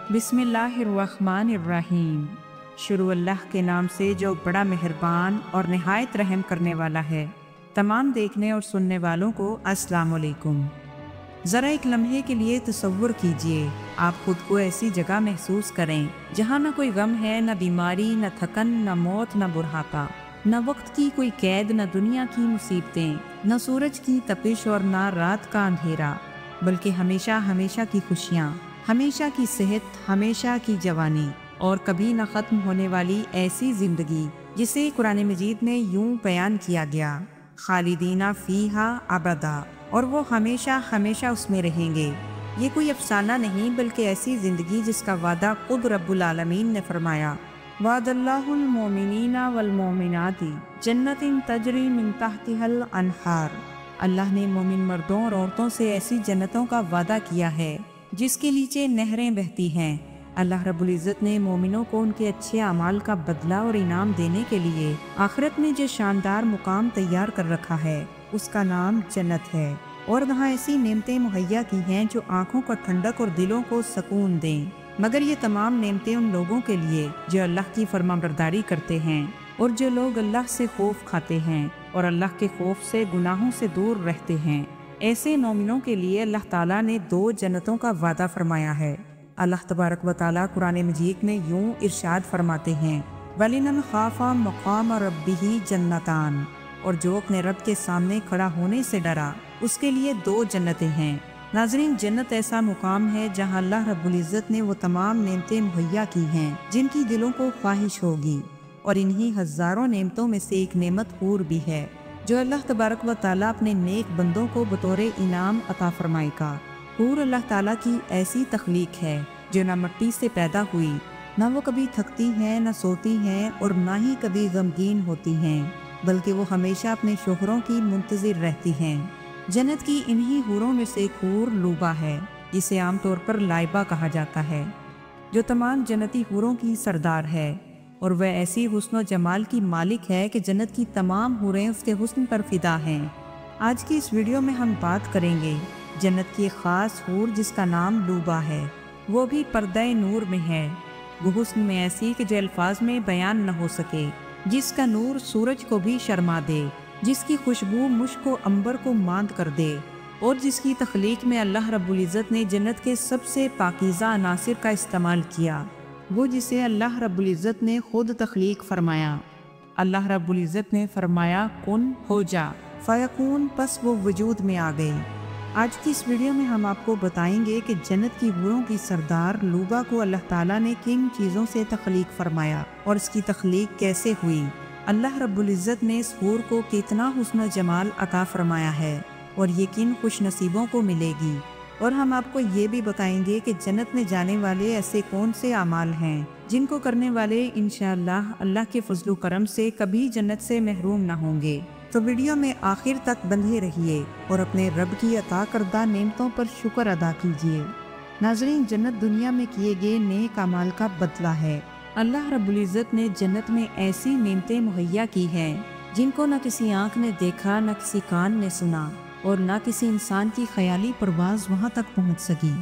बिस्मिल्लाहिर्रहमानिर्रहीम। शुरू अल्लाह के नाम से जो बड़ा मेहरबान और निहायत रहम करने वाला है। तमाम देखने और सुनने वालों को अस्सलाम वालेकुम। ज़रा एक लम्हे के लिए तसव्वुर कीजिए, आप खुद को ऐसी जगह महसूस करें जहाँ न कोई गम है, न बीमारी, न थकन, न मौत, न बुढ़ापा, न वक्त की कोई कैद, न दुनिया की मुसीबतें, न सूरज की तपिश और न रात का अंधेरा, बल्कि हमेशा हमेशा की खुशियाँ, हमेशा की सेहत, हमेशा की जवानी और कभी न ख़त्म होने वाली ऐसी ज़िंदगी जिसे कुरान मजीद में यूं बयान किया गया, खालिदीना फ़ीहा अबदा, और वो हमेशा हमेशा उसमें रहेंगे। ये कोई अफसाना नहीं बल्कि ऐसी ज़िंदगी जिसका वादा खुद रब्बुल आलमीन ने फरमाया, वादल्लाहुल मोमिनीना वल मोमिनाती जन्नतिन तजरी मिन तहतिहल अनहार। अल्लाह ने मोमिन मर्दों और औरतों से ऐसी जन्नतों का वादा किया है जिसके नीचे नहरें बहती हैं। अल्लाह रब्बुल इज़्ज़त ने मोमिनों को उनके अच्छे अमाल का बदला और इनाम देने के लिए आखिरत में जो शानदार मुकाम तैयार कर रखा है उसका नाम जन्नत है, और वहाँ ऐसी नेमतें मुहैया की हैं जो आँखों को ठंडक और दिलों को सुकून दें। मगर ये तमाम नेमतें उन लोगों के लिए जो अल्लाह की फरमाबरदारी करते हैं और जो लोग अल्लाह से खौफ खाते हैं और अल्लाह के खौफ से गुनाहों से दूर रहते हैं। ऐसे मोमिनों के लिए अल्लाह ताला ने 2 जन्नतों का वादा फरमाया है। अल्लाह तबारक व तआला कुरान मजीद में यूं इरशाद फरमाते हैं, वलिमन खाफा मकाम रब्बिही जन्नतान, और जो अपने रब के सामने खड़ा होने से डरा उसके लिए 2 जन्नतें हैं। नाज़रीन, जन्नत ऐसा मुकाम है जहां अल्लाह रब्बुल इज़्ज़त ने वो तमाम नेमतें मुहैया की हैं जिनकी दिलों को ख्वाहिश होगी, और इन्हीं हज़ारों नेमतों में से एक नेमत हूर भी है जो अल्लाह तबारक व तआला अपने नेक बंदों को बतौर इनाम अता फरमाएगा। हूर अल्लाह ताला की ऐसी तख्लीक है जो न मिट्टी से पैदा हुई, न वो कभी थकती हैं, न सोती हैं और न ही कभी गमगीन होती हैं, बल्कि वो हमेशा अपने शोहरों की मुंतज़िर रहती हैं। जन्नत की इन्हीं हूरों में से एक हूर लूबा है जिसे आमतौर पर लाइबा कहा जाता है, जो तमाम जन्नती हूरों की सरदार है, और वह ऐसी हुस्न जमाल की मालिक है कि जन्नत की तमाम हूरें उसके हुस्न पर फिदा हैं। आज की इस वीडियो में हम बात करेंगे जन्नत की एक ख़ास हूर जिसका नाम लूबा है। वो भी पर्दा नूर में है। वो हुस्न में ऐसी कि जो अल्फाज में बयान न हो सके, जिसका नूर सूरज को भी शर्मा दे, जिसकी खुशबू मुश्क को अंबर को मांद कर दे, और जिसकी तख्लीक में अल्लाह रब्बुल इज़्ज़त ने जन्नत के सबसे पाकीज़ा अनासिर का इस्तेमाल किया। वो जिसे अल्लाह रब्बुल इज़्ज़त ने खुद तख्लीक फरमाया। अल्लाह रब्बुल इज़्ज़त ने फरमाया कुन हो जा, फ़यकून, बस वो वजूद में आ गई। आज की इस वीडियो में हम आपको बताएंगे कि जन्नत की हूरों की सरदार लूबा को अल्लाह ताला ने किन चीज़ों से तख्लीक फरमाया और इसकी तख्लीक कैसे हुई। अल्लाह रब्बुल इज़्ज़त ने इस हूर को कितना हुस्न जमाल अता फरमाया है और ये किन खुश नसीबों को मिलेगी। और हम आपको ये भी बताएंगे कि जन्नत में जाने वाले ऐसे कौन से अमाल हैं जिनको करने वाले इंशाअल्लाह अल्लाह के फजल करम से कभी जन्नत से महरूम ना होंगे। तो वीडियो में आखिर तक बंधे रहिए और अपने रब की अता करदा नेमतों पर शुक्र अदा कीजिए। नाज़रीन, जन्नत दुनिया में किए गए नेक अमाल का बदला है। अल्लाह रब्बुल इज़्ज़त ने जन्नत में ऐसी नेमतें मुहैया की हैं जिनको न किसी आँख ने देखा, न किसी कान ने सुना, और न किसी इंसान की ख्याली परवाज़ वहाँ तक पहुँच सकी।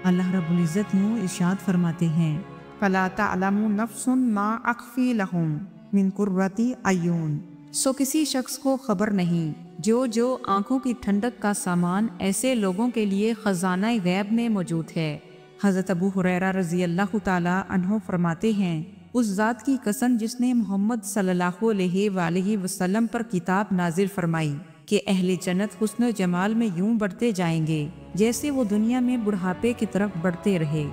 अल्लाह रब्बुल इज़्ज़त यूं इरशाद फरमाते हैं, फला तअलमु नफ्सुन मा अख्फी लहुम मिन कुर्रती अयून। सो किसी शख्स को खबर नहीं जो आँखों की ठंडक का सामान ऐसे लोगों के लिए खजाना गैब में मौजूद है। हज़रत अबू हुरैरा रज़ी अल्लाह ताला अन्हु फरमाते हैं, उस ज़ात की कसम जिसने मोहम्मद सल्लल्लाहु अलैहि वसल्लम पर किताब नाजिल फरमाई कि अहले जन्नत हुस्न जमाल में यूं बढ़ते जाएंगे जैसे वो दुनिया में बुढ़ापे की तरफ बढ़ते रहे।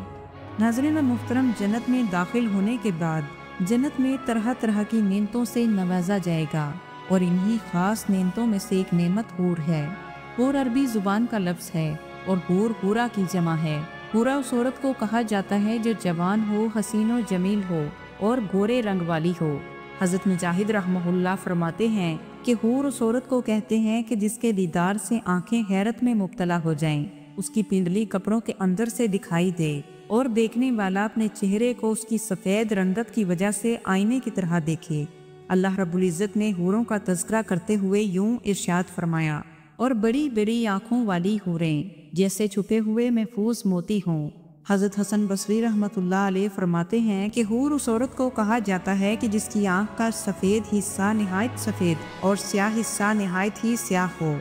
नाज़रीन मुहतरम, जन्नत में दाखिल होने के बाद जन्नत में तरह तरह की नेमतों से नवाजा जाएगा, और इन्हीं ख़ास नेमतों में से एक नेमत हूर है। हूर अरबी ज़ुबान का लफ्ज़ है और हूर हूरा की जमा है। हूरा उस औरत को कहा जाता है जो जवान हो, हसीन व जमील हो और गोरे रंग वाली हो। हज़रत मुजाहिद रहमहुल्लाह फरमाते हैं कि हूर उस औरत को कहते हैं कि जिसके दीदार से आंखें हैरत में मुब्तला हो जाएं, उसकी पिंडली कपड़ों के अंदर से दिखाई दे और देखने वाला अपने चेहरे को उसकी सफ़ेद रंगत की वजह से आईने की तरह देखे। अल्लाह रब्बुल इज़्ज़त ने हूरों का तज़किरा करते हुए यूं इरशाद फरमाया, और बड़ी बड़ी आँखों वाली हूरें जैसे छुपे हुए महफूज मोती हों, حضرت حسن بصری رحمۃ اللہ علیہ فرماتے ہیں کہ حور اس عورت کو کہا جاتا ہے کہ جس کی آنکھ کا سفید حصہ نہایت سفید اور سیاہ حصہ نہایت ہی سیاہ ہو۔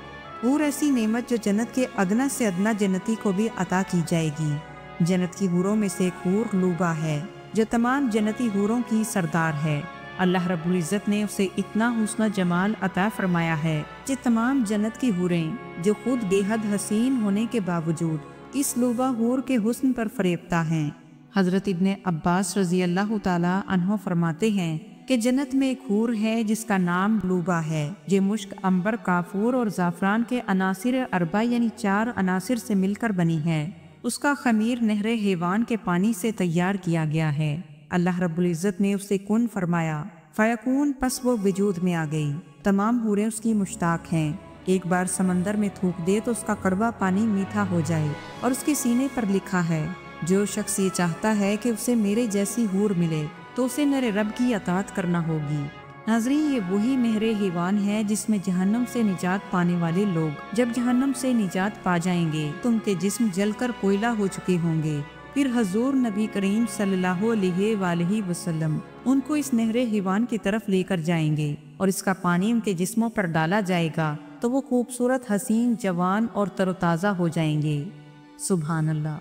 حور ایسی نعمت جو جنت کے ادنا سے ادنا جنتی کو بھی عطا کی جائے گی۔ جنت کی حوروں میں سے ایک حور لوبا ہے جو تمام جنتی حوروں کی سردار ہے۔ اللہ رب العزت نے اسے اتنا حسن و جمال عطا فرمایا ہے کہ تمام جنت کی حوریں جو خود بے حد حسین ہونے کے باوجود اس لوبا حور کے حسن پر فریفتہ ہیں۔ حضرت ابن عباس رضی اللہ تعالی عنہ فرماتے ہیں کہ جنت میں ایک حور ہے جس کا نام لوبا ہے، جو مشک، عنبر، کافور اور زعفران کے عناصر اربع یعنی 4 عناصر سے مل کر بنی ہے۔ اس کا خمیر نہر حیوان کے پانی سے تیار کیا گیا ہے۔ اللہ رب العزت نے اسے کن فرمایا فیکون، پس وہ وجود میں آ گئی۔ تمام حوریں اس کی مشتاق ہیں۔ ایک بار سمندر میں تھوک دے تو اس کا کڑوا پانی میٹھا ہو جائے، اور اس کے سینے پر لکھا ہے جو شخص یہ چاہتا ہے کہ اسے میرے جیسی حور ملے تو اسے میرے رب کی اطاعت کرنا ہوگی۔ ناظرین، یہ وہی نہر حیوان ہے جس میں جہنم سے نجات پانے والے لوگ جب جہنم سے نجات پا جائیں گے تو ان کے جسم جل کر کوئلہ ہو چکے ہوں گے۔ پھر حضور نبی کریم صلی اللہ علیہ وآلہ وسلم ان کو اس نہر حیوان کی طرف لے کر جائیں گے اور اس کا پانی ان کے جسموں پر ڈالا جائے گا تو وہ خوبصورت، حسین، جوان اور تر و تازہ ہو جائیں گے۔ سبحان اللہ۔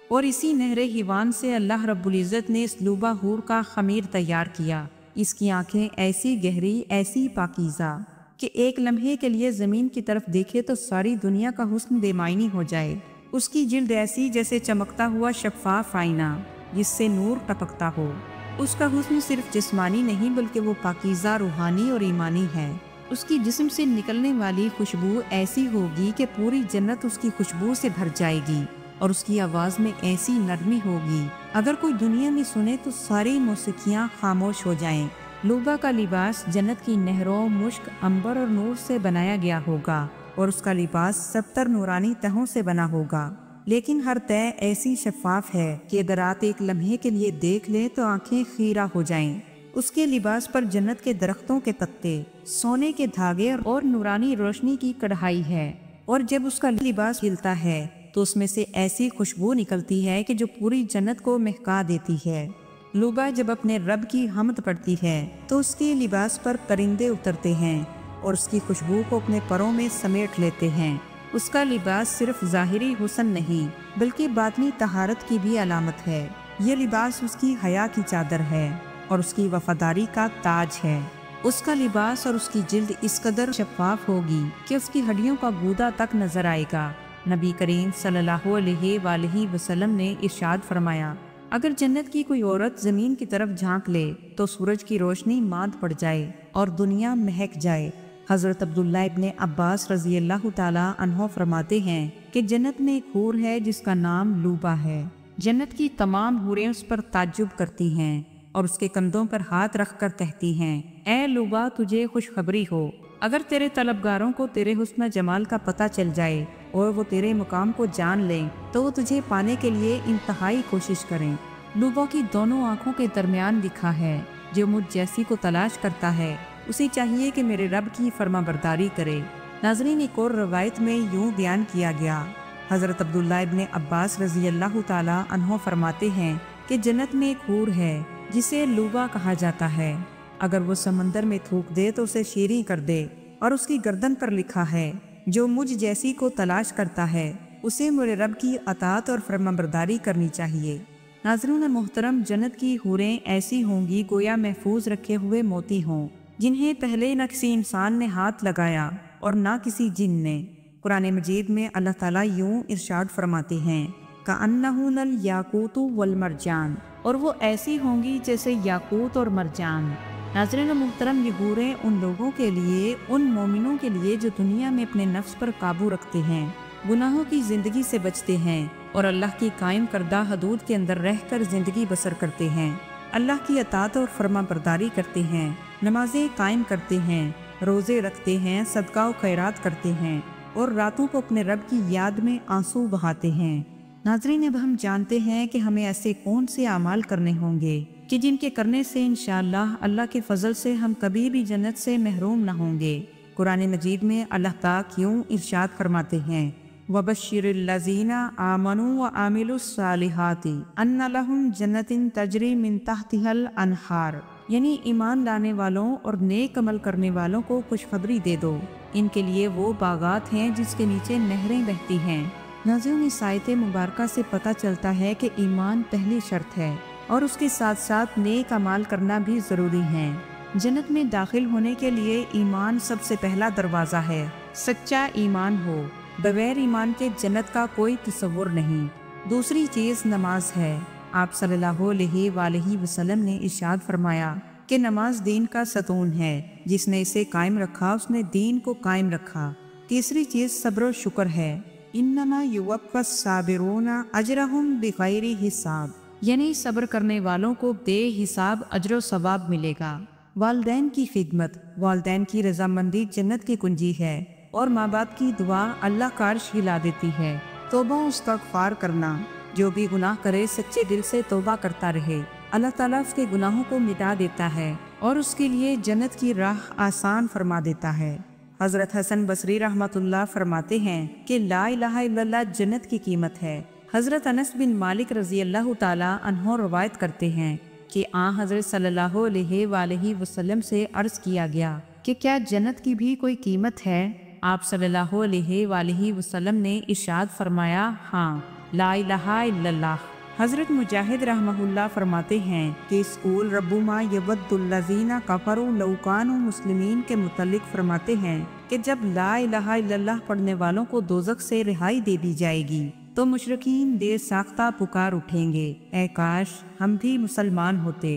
اور اسی نہر حیوان سے اللہ رب العزت نے اس لوبا حور کا خمیر تیار کیا۔ اس کی آنکھیں ایسی گہری، ایسی پاکیزہ کہ ایک لمحے کے لیے زمین کی طرف دیکھے تو ساری دنیا کا حسن بے معنی ہو جائے۔ اس کی جلد ایسی جیسے چمکتا ہوا شفاف آئینہ جس سے نور ٹپکتا ہو۔ اس کا حسن صرف جسمانی نہیں بلکہ وہ پاکیزہ روحانی اور ایمانی ہے۔ اس کی جسم سے نکلنے والی خوشبو ایسی ہوگی کہ پوری جنت اس کی خوشبو سے بھر جائے گی، اور اس کی آواز میں ایسی نرمی ہوگی اگر کوئی دنیا میں سنے تو ساری موسیقیاں خاموش ہو جائیں۔ لوبا کا لباس جنت کی نہروں، مشک، عنبر اور نور سے بنایا گیا ہوگا، اور اس کا لباس 70 نورانی تہوں سے بنا ہوگا، لیکن ہر تہ ایسی شفاف ہے کہ اگر آپ ایک لمحے کے لیے دیکھ لیں تو آنکھیں خیرہ ہو جائیں۔ اس کے لباس پر جنت کے درختوں کے پتے، سونے کے دھاگے اور نورانی روشنی کی کڑھائی ہے، اور جب اس کا لباس کھلتا ہے تو اس میں سے ایسی خوشبو نکلتی ہے کہ جو پوری جنت کو مہکا دیتی ہے۔ لوبا جب اپنے رب کی حمد پڑھتی ہے تو اس کے لباس پر پرندے اترتے ہیں اور اس کی خوشبو کو اپنے پروں میں سمیٹ لیتے ہیں۔ اس کا لباس صرف ظاہری حسن نہیں بلکہ باطنی طہارت کی بھی علامت ہے۔ یہ لباس اس کی حیا کی چادر ہے اور اس کی وفاداری کا تاج ہے۔ اس کا لباس اور اس کی جلد اس قدر شفاف ہوگی کہ اس کی ہڈیوں کا گودا تک نظر آئے گا۔ نبی کریم صلی اللہ علیہ وآلہ وسلم نے ارشاد فرمایا، اگر جنت کی کوئی عورت زمین کی طرف جھانک لے تو سورج کی روشنی ماند پڑ جائے اور دنیا مہک جائے۔ حضرت عبداللہ ابن عباس رضی اللہ تعالی عنہ فرماتے ہیں کہ جنت میں ایک حور ہے جس کا نام لوبا ہے۔ جنت کی تمام حوریں اس پر تعجب کرتی ہیں اور اس کے کندھوں پر ہاتھ رکھ کر کہتی ہیں، اے لوبا، تجھے خوشخبری ہو، اگر تیرے طلبگاروں کو تیرے حسن جمال کا پتہ چل جائے اور وہ تیرے مقام کو جان لیں تو وہ تجھے پانے کے لیے انتہائی کوشش کریں۔ لوبا کی دونوں آنکھوں کے درمیان لکھا ہے، جو مجھ جیسی کو تلاش کرتا ہے اسے چاہیے کہ میرے رب کی فرما برداری کرے۔ ناظرین، ایک اور روایت میں یوں بیان کیا گیا، حضرت عبداللہ ابن عباس رضی اللہ تعالی عنہ فرماتے ہیں کہ جنت میں ایک حور ہے جسے لوبا کہا جاتا ہے، اگر وہ سمندر میں تھوک دے تو اسے شیریں کر دے، اور اس کی گردن پر لکھا ہے، جو مجھ جیسی کو تلاش کرتا ہے اسے میرے رب کی اطاعت اور فرمانبرداری کرنی چاہیے۔ ناظرین محترم، جنت کی حوریں ایسی ہوں گی گویا محفوظ رکھے ہوئے موتی ہوں، جنہیں پہلے نہ کسی انسان نے ہاتھ لگایا اور نہ کسی جن نے۔ قرآن مجید میں اللہ تعالیٰ یوں ارشاد فرماتے ہیں، کأنہن الیاقوت والمرجان، اور وہ ایسی ہوں گی جیسے یاقوت اور مرجان۔ ناظرین محترم، یہ حوریں ان لوگوں کے لیے، ان مومنوں کے لیے جو دنیا میں اپنے نفس پر قابو رکھتے ہیں، گناہوں کی زندگی سے بچتے ہیں اور اللہ کی قائم کردہ حدود کے اندر رہ کر زندگی بسر کرتے ہیں، اللہ کی اطاعت اور فرما برداری کرتے ہیں، نمازیں قائم کرتے ہیں، روزے رکھتے ہیں، صدقہ و خیرات کرتے ہیں اور راتوں کو اپنے رب کی یاد میں آنسو بہاتے ہیں۔ ناظرین، اب ہم جانتے ہیں کہ ہمیں ایسے کون سے اعمال کرنے ہوں گے کہ جن کے کرنے سے انشاءاللہ اللہ کے فضل سے ہم کبھی بھی جنت سے محروم نہ ہوں گے۔ قرآن مجید میں اللہ پاک یوں ارشاد فرماتے ہیں، वबश्शिरिल्लज़ीना आमनू व आमिलुस्सालिहाति अन्ना लहुम जन्नतिन तजरी मिन तहतिहल अनहार, यानी ईमान लाने वालों और नेक अमल करने वालों को खुशखबरी दे दो, इनके लिए वो बागात हैं जिसके नीचे नहरें बहती हैं। नाज़रीन, इस आयत मुबारका से पता चलता है कि ईमान पहली शर्त है और उसके साथ साथ नेक अमाल करना भी ज़रूरी है। जन्नत में दाखिल होने के लिए ईमान सबसे पहला दरवाज़ा है। सच्चा ईमान हो, बगैर ईमान के जन्नत का कोई तसव्वुर नहीं। दूसरी चीज़ नमाज है। आप सल्लल्लाहु अलैहि वसल्लम ने इरशाद फरमाया कि नमाज दीन का सतून है, जिसने इसे कायम रखा उसने दीन को कायम रखा। तीसरी चीज़ सब्र और शुक्र है। इन्नमा युवफ़्फ़स साबिरूना अजरहुम बिगैरि हिसाब, यानी सब्र करने वालों को बेहिसाब अजर सवाब मिलेगा। वालिदैन की खिदमत, वालिदैन की रजामंदी जन्नत की कुंजी है और माँ बाप की दुआ अल्लाह का अर्श हिला देती है। तौबा इस्तग़फ़ार करना, जो भी गुनाह करे सच्चे दिल से तौबा करता रहे, अल्लाह ताला उसके गुनाहों को मिटा देता है और उसके लिए जन्नत की राह आसान फरमा देता है। हज़रत हसन बसरी रहमतुल्लाह फरमाते हैं कि ला इलाहा इल्लल्लाह जन्नत की कीमत है। हज़रत अनस बिन मालिक रज़ी अल्लाह ताला अन्हो रवायत करते हैं कि हज़रत सल्लल्लाहु अलैहि वसल्लम से अर्ज़ किया गया कि क्या जन्नत की भी कोई कीमत है? आप सल्लल्लाहु अलैहि वसल्लम ने इरशाद फरमाया, हाँ, ला इलाहा इल्लल्लाह। हज़रत मुजाहिद रहमहुल्लाह फरमाते हैं कि स्कूल रब्बुमा यवद्दुल्लज़ीना कफ़रू लौ कानू मुस्लिमीन के मुतल्लिक फरमाते हैं कि जब ला इलाहा इल्लल्लाह पढ़ने वालों को दोज़ख से रिहाई दे दी जाएगी तो मुशरिकीन देर साख्ता पुकार उठेंगे, ऐ काश हम भी मुसलमान होते।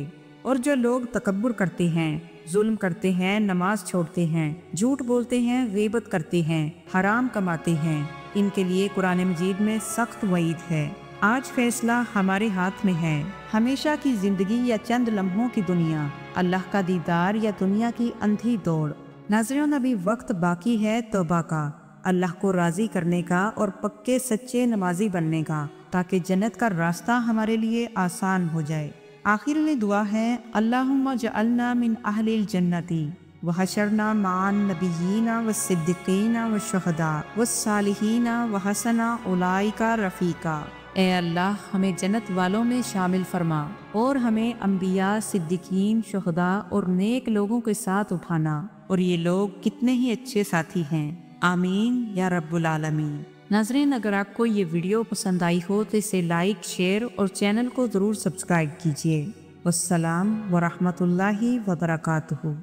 और जो लोग तकब्बुर करते हैं, जुल्म करते हैं, नमाज छोड़ते हैं, झूठ बोलते हैं, गीबत करते हैं, हराम कमाते हैं, इनके लिए कुरान मजीद में सख्त वईद है। आज फैसला हमारे हाथ में है, हमेशा की जिंदगी या चंद लम्हों की दुनिया, अल्लाह का दीदार या दुनिया की अंधी दौड़। नाज़रीन, अभी वक्त बाकी है तौबा का, अल्लाह को राज़ी करने का और पक्के सच्चे नमाजी बनने का, ताकि जन्नत का रास्ता हमारे लिए आसान हो जाए। आखिर में दुआ है, अल्लाहुम्मा जअलना मिन अहलिल जन्नती व हशरना माअन नबिय्यीना व सिद्दीक़ीना व शुहदा व सालिहीना व हसना उलाइका रफ़ीका। ए अल्लाह, हमें जन्नत वालों में शामिल फरमा और हमें अंबिया, सिद्दीकीन, शुहदा और नेक लोगों के साथ उठाना, और ये लोग कितने ही अच्छे साथी हैं। आमीन या रब्बुल आलमीन। नाज़रीन, अगर आपको ये वीडियो पसंद आई हो तो इसे लाइक, शेयर और चैनल को ज़रूर सब्सक्राइब कीजिए। वस्सलाम व रहमतुल्लाहि व बरकातुहू।